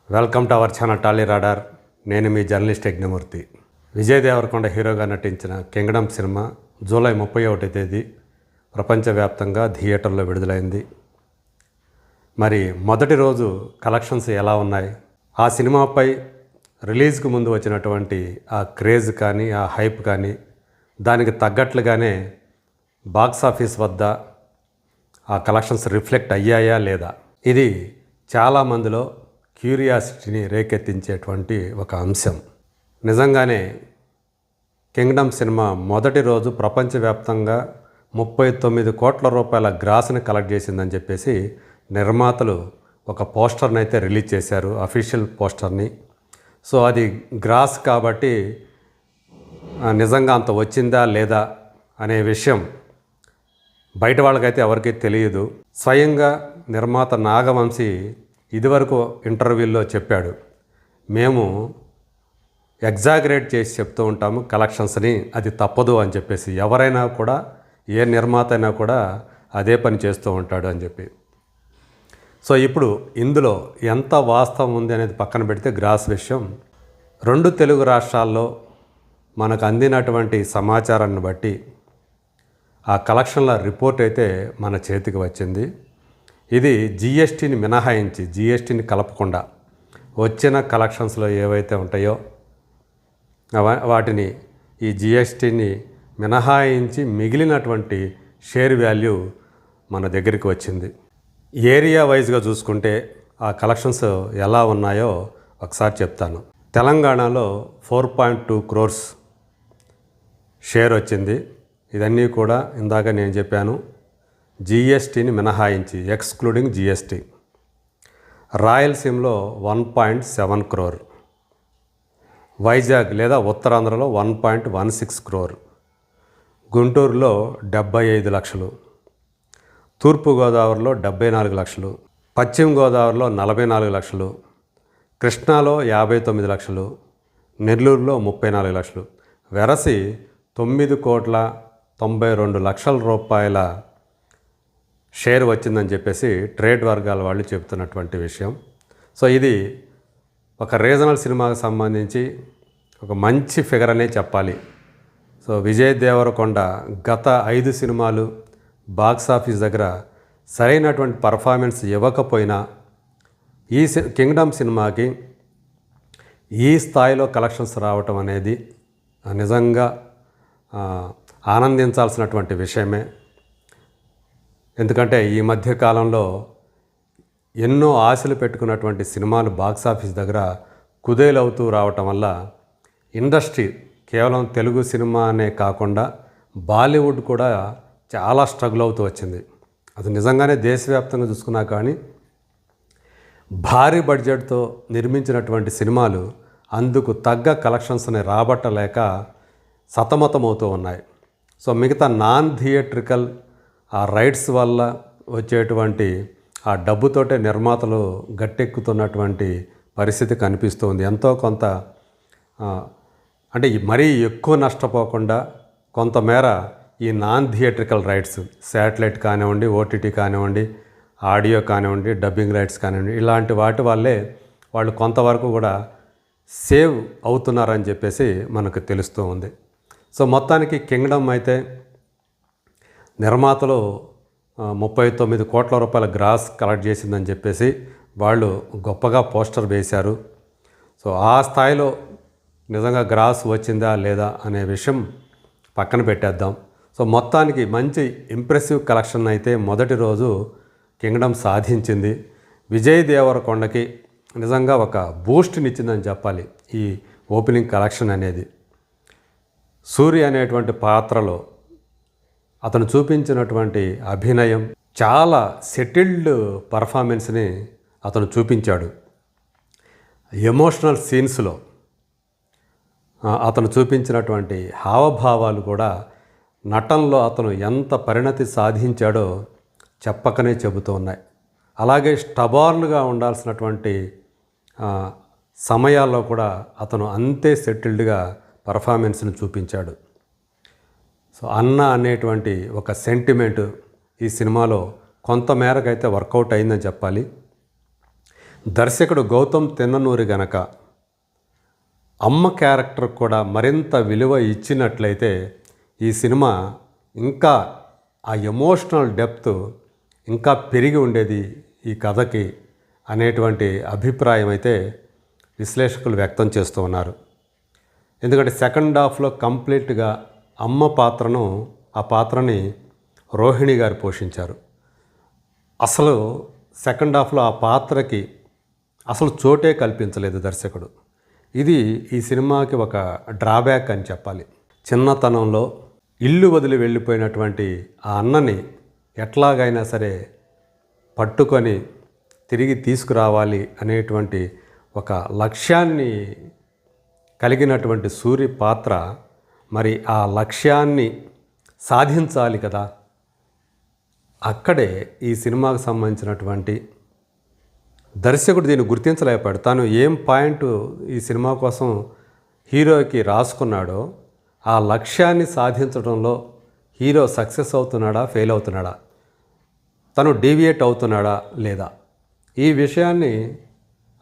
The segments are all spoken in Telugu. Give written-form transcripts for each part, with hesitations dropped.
Welcome to our channel Tally radar. నేను మీ జర్నలిస్ట్ యజ్ఞమూర్తి. విజయ్ దేవరకొండ హీరోగా నటించిన కింగ్డమ్ సినిమా జూలై 31వ తేదీ ప్రపంచవ్యాప్తంగా థియేటర్లో విడుదలైంది. మరి మొదటి రోజు కలెక్షన్స్ ఎలా ఉన్నాయి, ఆ సినిమాపై రిలీజ్కు ముందు వచ్చినటువంటి ఆ క్రేజ్ కానీ ఆ హైప్ కానీ దానికి తగ్గట్లుగానే బాక్స్ ఆఫీస్ వద్ద ఆ కలెక్షన్స్ రిఫ్లెక్ట్ అయ్యాయా లేదా, ఇది చాలామందిలో క్యూరియాసిటీని రేకెత్తించేటువంటి ఒక అంశం. నిజంగానే కింగ్డమ్ సినిమా మొదటి రోజు ప్రపంచవ్యాప్తంగా 39 కోట్ల రూపాయల గ్రాస్ని కలెక్ట్ చేసిందని చెప్పేసి నిర్మాతలు ఒక పోస్టర్ని అయితే రిలీజ్ చేశారు, అఫీషియల్ పోస్టర్ని. సో అది గ్రాస్ కాబట్టి నిజంగా అంత వచ్చిందా లేదా అనే విషయం బయట వాళ్ళకైతే ఎవరికీ తెలియదు. స్వయంగా నిర్మాత నాగవంశీ ఇదివరకు ఇంటర్వ్యూల్లో చెప్పాడు, మేము ఎగ్జాగరేట్ చేసి చెప్తూ ఉంటాము కలెక్షన్స్ని, అది తప్పదు అని చెప్పేసి. ఎవరైనా కూడా, ఏ నిర్మాత అయినా కూడా అదే పని చేస్తూ ఉంటాడు అని చెప్పి. సో ఇప్పుడు ఇందులో ఎంత వాస్తవం ఉంది అనేది పక్కన పెడితే గ్రాస్ విషయం, 2 తెలుగు రాష్ట్రాల్లో మనకు అందినటువంటి సమాచారాన్ని బట్టి ఆ కలెక్షన్ల రిపోర్ట్ అయితే మన చేతికి వచ్చింది. ఇది జిఎస్టీని మినహాయించి, జిఎస్టీని కలపకుండా వచ్చిన కలెక్షన్స్లో ఏవైతే ఉంటాయో వాటిని ఈ జిఎస్టీని మినహాయించి మిగిలినటువంటి షేర్ వాల్యూ మన దగ్గరికి వచ్చింది. ఏరియా వైజ్గా చూసుకుంటే ఆ కలెక్షన్స్ ఎలా ఉన్నాయో ఒకసారి చెప్తాను. తెలంగాణలో 4.2 crores షేర్ వచ్చింది. ఇదన్నీ కూడా ఇందాక నేను చెప్పాను, జిఎస్టీని మినహాయించి, ఎక్స్క్లూడింగ్ జిఎస్టీ. రాయలసీమలో 1.7 crore, వైజాగ్ లేదా ఉత్తరాంధ్రలో 1.16 crore, గుంటూరులో 75 లక్షలు, తూర్పుగోదావరిలో 74 లక్షలు, పశ్చిమ గోదావరిలో 44 లక్షలు, కృష్ణాలో 59 లక్షలు, నెల్లూరులో 34 లక్షలు, వెరసి 9,92,00,000 రూపాయల షేర్ వచ్చిందని చెప్పేసి ట్రేడ్ వర్గాల వాళ్ళు చెబుతున్నటువంటి విషయం. సో ఇది ఒక రీజనల్ సినిమాకు సంబంధించి ఒక మంచి ఫిగర్ అనే చెప్పాలి. సో విజయ్ దేవరకొండ గత 5 సినిమాలు బాక్స్ ఆఫీస్ దగ్గర సరైనటువంటి పర్ఫార్మెన్స్ ఇవ్వకపోయినా ఈ కింగ్డమ్ సినిమాకి ఈ స్థాయిలో కలెక్షన్స్ రావటం అనేది నిజంగా ఆనందించాల్సినటువంటి విషయమే. ఎందుకంటే ఈ మధ్య కాలంలో ఎన్నో ఆశలు పెట్టుకున్నటువంటి సినిమాలు బాక్స్ ఆఫీస్ దగ్గర కుదేలవుతూ రావటం వల్ల ఇండస్ట్రీ కేవలం తెలుగు సినిమా అనే కాకుండా బాలీవుడ్ కూడా చాలా స్ట్రగుల్ అవుతూ వచ్చింది. అది నిజంగానే దేశవ్యాప్తంగా చూసుకున్నా కానీ భారీ బడ్జెట్తో నిర్మించినటువంటి సినిమాలు అందుకు తగ్గ కలెక్షన్స్ని రాబట్టలేక సతమతమవుతూ ఉన్నాయి. సో మిగతా నాన్ థియేట్రికల్ ఆ రైట్స్ వల్ల వచ్చేటువంటి ఆ డబ్బుతోటే నిర్మాతలు గట్టెక్కుతున్నటువంటి పరిస్థితి కనిపిస్తుంది. ఎంతో కొంత అంటే మరీ ఎక్కువ నష్టపోకుండా కొంతమేర ఈ నాన్ థియేట్రికల్ రైట్స్, శాటిలైట్ కానివ్వండి, ఓటీటీ కానివ్వండి, ఆడియో కానివ్వండి, డబ్బింగ్ రైట్స్ కానివ్వండి, ఇలాంటి వాటి వల్లే వాళ్ళు కొంతవరకు కూడా సేవ్ అవుతున్నారని చెప్పేసి మనకు తెలుస్తూ ఉంది. సో మొత్తానికి కింగ్డమ్ అయితే నిర్మాతలు 39 కోట్ల రూపాయల గ్రాస్ కలెక్ట్ చేసిందని చెప్పేసి వాళ్ళు గొప్పగా పోస్టర్ వేశారు. సో ఆ స్థాయిలో నిజంగా గ్రాస్ వచ్చిందా లేదా అనే విషయం పక్కన పెట్టేద్దాం. సో మొత్తానికి మంచి ఇంప్రెసివ్ కలెక్షన్ అయితే మొదటి రోజు కింగ్డమ్ సాధించింది. విజయ్ దేవరకొండకి నిజంగా ఒక బూస్ట్ని ఇచ్చిందని చెప్పాలి ఈ ఓపెనింగ్ కలెక్షన్ అనేది. సూర్య అనేటువంటి పాత్రలో అతను చూపించినటువంటి అభినయం, చాలా సెటిల్డ్ పర్ఫార్మెన్స్ని అతను చూపించాడు. ఎమోషనల్ సీన్స్లో అతను చూపించినటువంటి హావభావాలు కూడా నటనలో అతను ఎంత పరిణతి సాధించాడో చెప్పకనే చెబుతూ ఉన్నాయి. అలాగే స్టబార్న్గా ఉండాల్సినటువంటి సమయాల్లో కూడా అతను అంతే సెటిల్డ్గా పర్ఫార్మెన్స్ని చూపించాడు. సో అన్న అనేటువంటి ఒక సెంటిమెంట్ ఈ సినిమాలో కొంత మేరకు అయితే వర్కౌట్ అయిందని చెప్పాలి. దర్శకుడు గౌతమ్ తిన్ననూరి గనక అమ్మ క్యారెక్టర్ కూడా మరింత విలువ ఇచ్చినట్లయితే ఈ సినిమా ఇంకా ఆ ఎమోషనల్ డెప్త్ ఇంకా పెరిగి ఉండేది ఈ కథకి అనేటువంటి అభిప్రాయం అయితే విశ్లేషకులు వ్యక్తం చేస్తూ ఉన్నారు. ఎందుకంటే సెకండ్ హాఫ్లో కంప్లీట్గా అమ్మ ఆ పాత్రని రోహిణి గారు పోషించారు. అసలు సెకండ్ హాఫ్లో ఆ పాత్రకి అసలు చోటే కల్పించలేదు దర్శకుడు. ఇది ఈ సినిమాకి ఒక డ్రాబ్యాక్ అని చెప్పాలి. చిన్నతనంలో ఇల్లు వదిలి వెళ్ళిపోయినటువంటి ఆ అన్నని ఎట్లాగైనా సరే పట్టుకొని తిరిగి తీసుకురావాలి అనేటువంటి ఒక లక్ష్యాన్ని కలిగినటువంటి సూరి పాత్ర మరి ఆ లక్ష్యాన్ని సాధించాలి కదా. అక్కడే ఈ సినిమాకు సంబంధించినటువంటి దర్శకుడు దీన్ని గుర్తించలేకపోయాడు. తాను ఏం పాయింట్ ఈ సినిమా కోసం హీరోకి రాసుకున్నాడో ఆ లక్ష్యాన్ని సాధించడంలో హీరో సక్సెస్ అవుతున్నాడా, ఫెయిల్ అవుతున్నాడా, తను డీవియేట్ అవుతున్నాడా లేదా, ఈ విషయాన్ని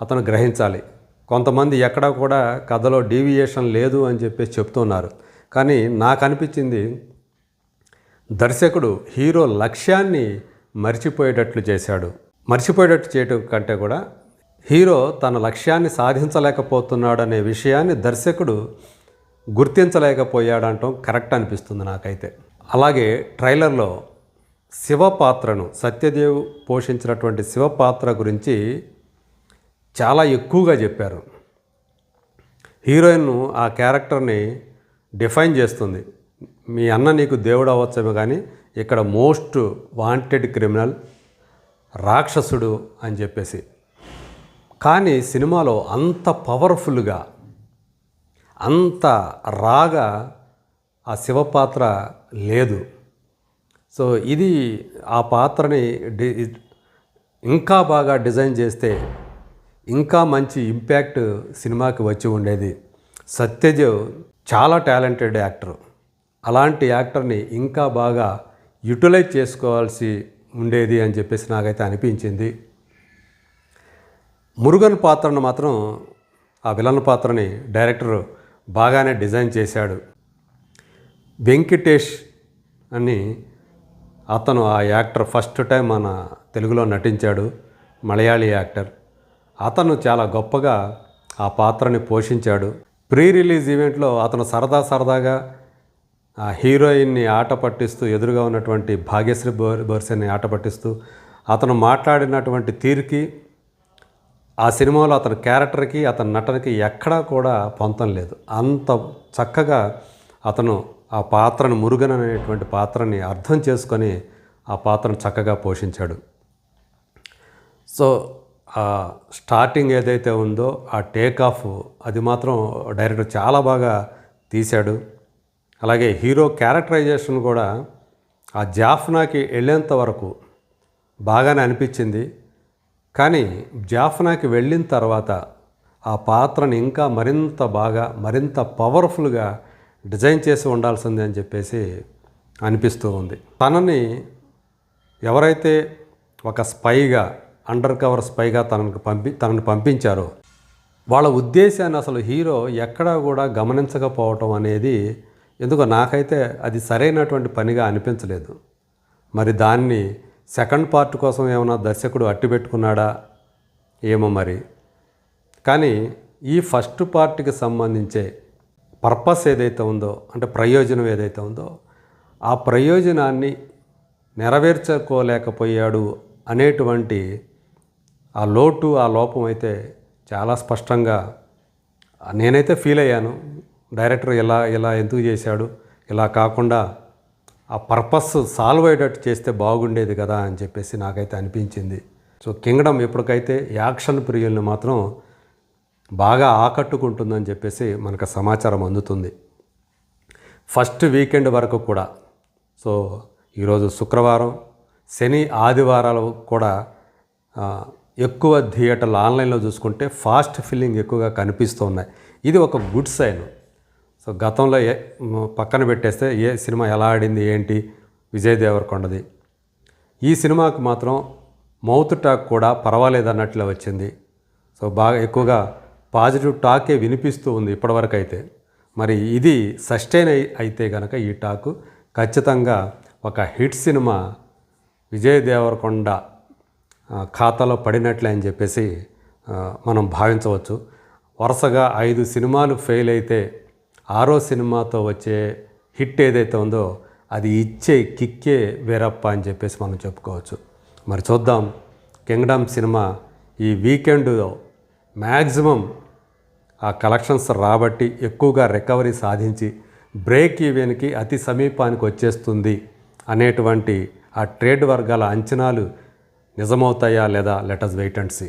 అతను గ్రహించాలి. కొంతమంది ఎక్కడా కూడా కథలో డీవియేషన్ లేదు అని చెప్పేసి చెప్తున్నారు. కానీ నాకు అనిపించింది దర్శకుడు హీరో లక్ష్యాన్ని మర్చిపోయేటట్లు చేశాడు. మర్చిపోయేటట్టు చేయటం కంటే కూడా హీరో తన లక్ష్యాన్ని సాధించలేకపోతున్నాడు అనే విషయాన్ని దర్శకుడు గుర్తించలేకపోయాడంటాం కరెక్ట్ అనిపిస్తుంది నాకైతే. అలాగే ట్రైలర్లో శివ పాత్రను, సత్యదేవ్ పోషించినటువంటి శివ పాత్ర గురించి చాలా ఎక్కువగా చెప్పారు. హీరోయిన్ ఆ క్యారెక్టర్ని డిఫైన్ చేస్తుంది. మీ అన్న నీకు దేవుడు అవ్వచ్చేమో కానీ ఇక్కడ మోస్ట్ వాంటెడ్ క్రిమినల్, రాక్షసుడు అని చెప్పేసి. కానీ సినిమాలో అంత పవర్ఫుల్గా, అంత రాగా ఆ శివపాత్ర లేదు. సో ఇది ఆ పాత్రని ఇంకా బాగా డిజైన్ చేస్తే ఇంకా మంచి ఇంపాక్ట్ సినిమాకి వచ్చి ఉండేది. సత్యదేవ్ చాలా టాలెంటెడ్ యాక్టర్. అలాంటి యాక్టర్ని ఇంకా బాగా యూటిలైజ్ చేసుకోవాల్సి ఉండేది అని చెప్పేసి నాకైతే అనిపించింది. మురుగన్ పాత్రను మాత్రం, ఆ విలన్ పాత్రని డైరెక్టర్ బాగానే డిజైన్ చేశాడు. వెంకటేష్ అని అతను ఆ యాక్టర్ ఫస్ట్ టైం మన తెలుగులో నటించాడు, మలయాళీ యాక్టర్. అతను చాలా గొప్పగా ఆ పాత్రని పోషించాడు. ప్రీ రిలీజ్ ఈవెంట్లో అతను సరదాగా ఆ హీరోయిన్ని ఆట పట్టిస్తూ, ఎదురుగా ఉన్నటువంటి భాగ్యశ్రీ బోర్సెన్ని ఆట పట్టిస్తూ, అతను మాట్లాడినటువంటి తీరుకి, ఆ సినిమాలో అతని క్యారెక్టర్కి, అతని నటనకి ఎక్కడా కూడా పొంతం లేదు. అంత చక్కగా అతను ఆ పాత్రను, మురుగన్ అనేటువంటి పాత్రని అర్థం చేసుకొని ఆ పాత్రను చక్కగా పోషించాడు. సో ఆ స్టార్టింగ్ ఏదైతే ఉందో ఆ టేక్ ఆఫ్, అది మాత్రం డైరెక్టర్ చాలా బాగా తీశాడు. అలాగే హీరో క్యారెక్టరైజేషన్ కూడా ఆ జాఫ్నాకి వెళ్ళేంత వరకు బాగానే అనిపించింది. కానీ జాఫ్నాకి వెళ్ళిన తర్వాత ఆ పాత్రని ఇంకా మరింత బాగా, మరింత పవర్ఫుల్గా డిజైన్ చేసి ఉండాల్సిందే అని చెప్పేసి అనిపిస్తూ ఉంది. తనని ఎవరైతే ఒక స్పైగా, అండర్ కవర్ స్పైగా తనని పంపించారో వాళ్ళ ఉద్దేశాన్ని అసలు హీరో ఎక్కడా కూడా గమనించకపోవటం అనేది ఎందుకో నాకైతే అది సరైనటువంటి పనిగా అనిపించలేదు. మరి దాన్ని సెకండ్ పార్ట్ కోసం ఏమైనా దర్శకుడు అట్టిపెట్టుకున్నాడా ఏమో మరి. కానీ ఈ ఫస్ట్ పార్ట్కి సంబంధించే పర్పస్ ఏదైతే ఉందో, అంటే ప్రయోజనం ఏదైతే ఉందో, ఆ ప్రయోజనాన్ని నెరవేర్చుకోలేకపోయాడు అనేటువంటి ఆ లోటు, ఆ లోపం అయితే చాలా స్పష్టంగా నేనైతే ఫీల్ అయ్యాను. డైరెక్టర్ ఇలా ఎందుకు చేశాడు, ఇలా కాకుండా ఆ పర్పస్ సాల్వ్ అయ్యేటట్టు చేస్తే బాగుండేది కదా అని చెప్పేసి నాకైతే అనిపించింది. సో కింగ్డమ్ ఎప్పటికైతే యాక్షన్ ప్రియుల్ని మాత్రం బాగా ఆకట్టుకుంటుందని చెప్పేసి మనకు సమాచారం అందుతుంది. ఫస్ట్ వీకెండ్ వరకు కూడా, సో ఈరోజు శుక్రవారం, శని, ఆదివారాలు కూడా ఎక్కువ థియేటర్లు ఆన్లైన్లో చూసుకుంటే ఫాస్ట్ ఫిల్లింగ్ ఎక్కువగా కనిపిస్తూ ఉన్నాయి. ఇది ఒక గుడ్ సైన్. సో గతంలో పక్కన పెట్టేస్తే ఏ సినిమా ఎలా ఆడింది ఏంటి, విజయ్ దేవరకొండది, ఈ సినిమాకి మాత్రం మౌత్ టాక్ కూడా పర్వాలేదన్నట్లు వచ్చింది. సో బాగా ఎక్కువగా పాజిటివ్ టాకే వినిపిస్తూ ఉంది ఇప్పటివరకు అయితే. మరి ఇది సస్టైన్ అయితే కనుక ఈ టాకు ఖచ్చితంగా ఒక హిట్ సినిమా విజయ్ దేవరకొండ ఖాతాలో పడినట్లే అని చెప్పేసి మనం భావించవచ్చు. వరుసగా 5 సినిమాలు ఫెయిల్ అయితే 6వ సినిమాతో వచ్చే హిట్ ఏదైతే ఉందో అది ఇచ్చే కిక్కే వేరప్ప అని చెప్పేసి మనం చెప్పుకోవచ్చు. మరి చూద్దాం కింగ్డమ్ సినిమా ఈ వీకెండ్లో మ్యాక్సిమం ఆ కలెక్షన్స్ రాబట్టి ఎక్కువగా రికవరీ సాధించి బ్రేక్ ఈవెన్కి అతి సమీపానికి వచ్చేస్తుంది అనేటువంటి ఆ ట్రేడ్ వర్గాల అంచనాలు నిజమవుతాయా లేదా? Let us wait and see.